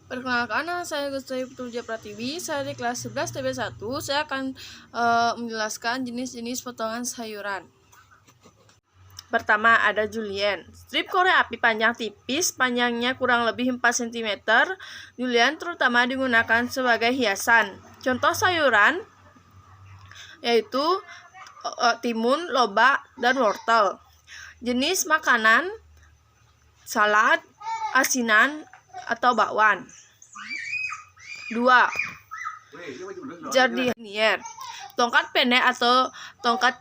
Perkenalkan, nama saya Gusti Puja Pratiwi. Saya di kelas 11 TB1. Saya akan menjelaskan jenis-jenis potongan sayuran. Pertama, ada julienne. Strip korek api panjang tipis, panjangnya kurang lebih 4 cm. Julienne terutama digunakan sebagai hiasan. Contoh sayuran yaitu timun, lobak, dan wortel. Jenis makanan, salad, asinan, atau bakwan. 2. Jardinier. Tongkat pendek atau tongkat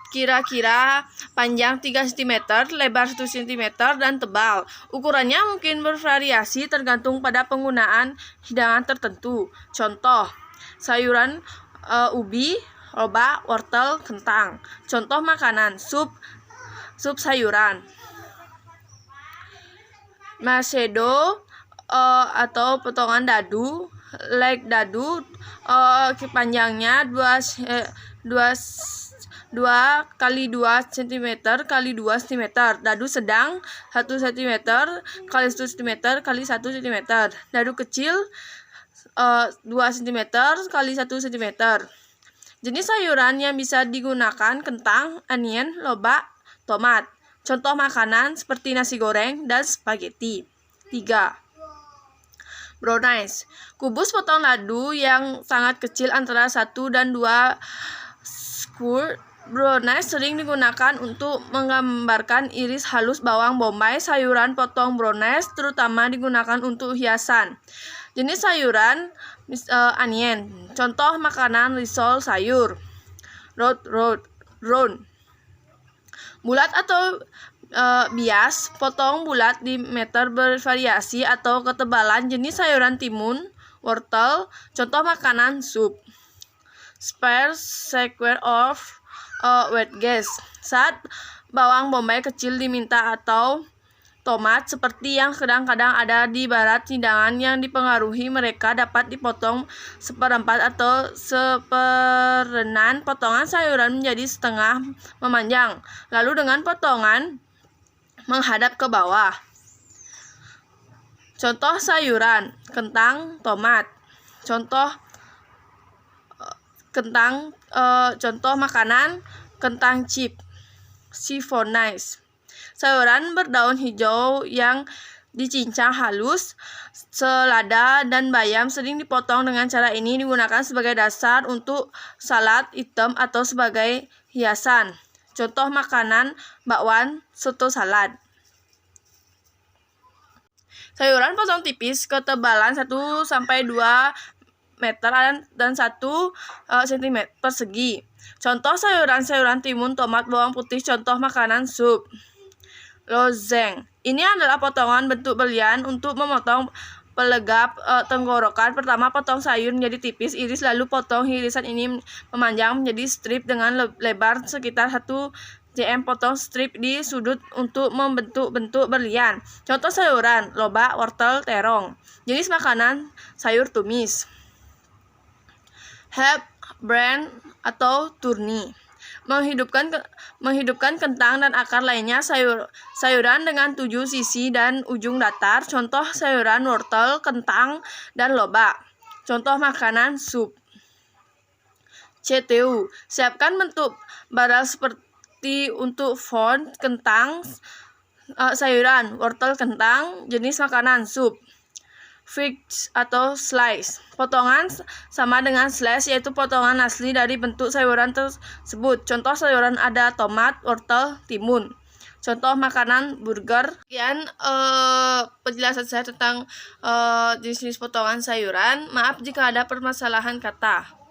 kira-kira panjang 3 cm, lebar 1 cm, dan tebal. Ukurannya mungkin bervariasi tergantung pada penggunaan hidangan tertentu. Contoh, sayuran ubi, lobak, wortel, kentang. Contoh makanan, sup sayuran. Macedo atau potongan dadu, leg dadu, panjangnya 2 kali 2 cm kali 2 cm. Dadu sedang 1 cm kali 1 cm kali 1 cm. Dadu kecil 2 cm kali 1 cm. Jenis sayuran yang bisa digunakan kentang, onion, lobak, tomat. Contoh makanan seperti nasi goreng dan spaghetti. 3. Brownies. Kubus potong ladu yang sangat kecil antara 1 dan 2 square. Brownies sering digunakan untuk menggambarkan iris halus bawang bombay. Sayuran potong brownies terutama digunakan untuk hiasan. Jenis sayuran onion. Contoh makanan risol sayur. Round. Bulat atau bias, potong bulat di meter bervariasi atau ketebalan. Jenis sayuran timun, wortel. Contoh makanan sup. Spare square of wet gas. Saat bawang bombay kecil diminta atau tomat seperti yang kadang-kadang ada di barat hidangan yang dipengaruhi, mereka dapat dipotong seperempat atau seperenan potongan sayuran menjadi setengah memanjang, lalu dengan potongan menghadap ke bawah. Contoh sayuran, kentang, tomat. Contoh makanan, kentang chip, chiffonades. Sayuran berdaun hijau yang dicincang halus, selada dan bayam sering dipotong dengan cara ini, digunakan sebagai dasar untuk salad hitam atau sebagai hiasan. Contoh makanan, bakwan, soto salad. Sayuran potong tipis, ketebalan 1-2 meter dan 1 cm persegi. Contoh sayuran timun, tomat, bawang putih. Contoh makanan sup. Lozeng. Ini adalah potongan bentuk berlian untuk memotong pelegap tenggorokan. Pertama, potong sayur menjadi tipis, iris, lalu potong irisan ini memanjang menjadi strip dengan lebar sekitar 1 cm. Potong strip di sudut untuk membentuk bentuk berlian. Contoh sayuran, lobak, wortel, terong. Jenis makanan, sayur tumis. Herb brand atau turni. Menghidupkan kentang dan akar lainnya. Sayuran dengan 7 sisi dan ujung datar. Contoh sayuran wortel, kentang, dan lobak. Contoh makanan sup. CTU. Siapkan bentuk barel seperti untuk font kentang, sayuran wortel, kentang. Jenis makanan sup. Fix atau slice. Potongan sama dengan slice, yaitu potongan asli dari bentuk sayuran tersebut. Contoh sayuran ada tomat, wortel, timun. Contoh makanan burger. Sekian penjelasan saya tentang jenis-jenis potongan sayuran. Maaf jika ada permasalahan kata.